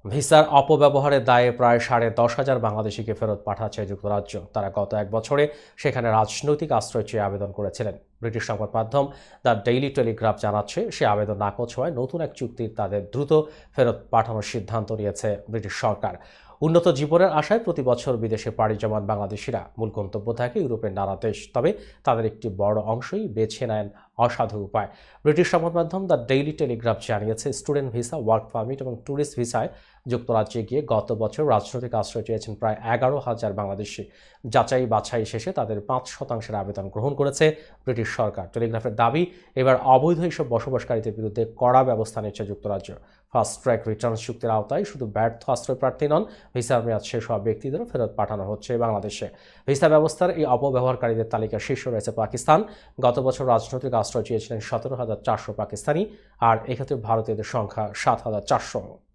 ভিসার অপব্যবহারের দায়ে প্রায় 10,500 বাংলাদেশিকে ফেরত পাঠাচ্ছে যুক্তরাজ্য। তারা গত এক বছরে সেখানে রাজনৈতিক আশ্রয় চেয়ে আবেদন করেছিলেন। ব্রিটিশ সংবাদ মাধ্যম দ্য ডেইলি টেলিগ্রাফ জানাচ্ছে, সে আবেদন নাকচ হওয়ায় নতুন এক চুক্তির তাদের দ্রুত ফেরত পাঠানোর সিদ্ধান্ত নিয়েছে ব্রিটিশ সরকার। উন্নত জীবনের আশায় প্রতি বছর বিদেশে পাড়ি জমান বাংলাদেশিরা মূল গন্তব্য থাকে ইউরোপের নানা দেশ, তবে তাদের একটি বড় অংশই বেছে নেন অসাধু উপায়। ব্রিটিশ সংবাদ মাধ্যম দ্য ডেইলি টেলিগ্রাফ জানিয়েছে, স্টুডেন্ট ভিসা, ওয়ার্ক পারমিট এবং ট্যুরিস্ট ভিসায় যুক্তরাজ্যে গিয়ে গত বছর রাজনৈতিক আশ্রয় চেয়েছেন প্রায় 11,000 বাংলাদেশি। যাচাই বাছাই শেষে তাদের 5% আবেদন গ্রহণ করেছে ব্রিটিশ সরকার। টেলিগ্রাফের দাবি, এবার অবৈধ এইসব বসবাসকারীদের বিরুদ্ধে কড়া ব্যবস্থা নিচ্ছে যুক্তরাজ্য। ফাস্ট ট্র্যাক রিটার্ন চুক্তির আওতায় শুধু ব্যর্থ আশ্রয় প্রার্থী নন, ভিসার মেয়াদ শেষ হওয়া ব্যক্তিদেরও ফেরত পাঠানো হচ্ছে বাংলাদেশে। ভিসা ব্যবস্থার এই অপব্যবহারকারীদের তালিকায় শীর্ষে রয়েছে পাকিস্তান। গত বছর রাজনৈতিক আশ্রয় চেয়েছিলেন 17,400 পাকিস্তানি, আর এক্ষেত্রে ভারতীয়দের সংখ্যা 7,400।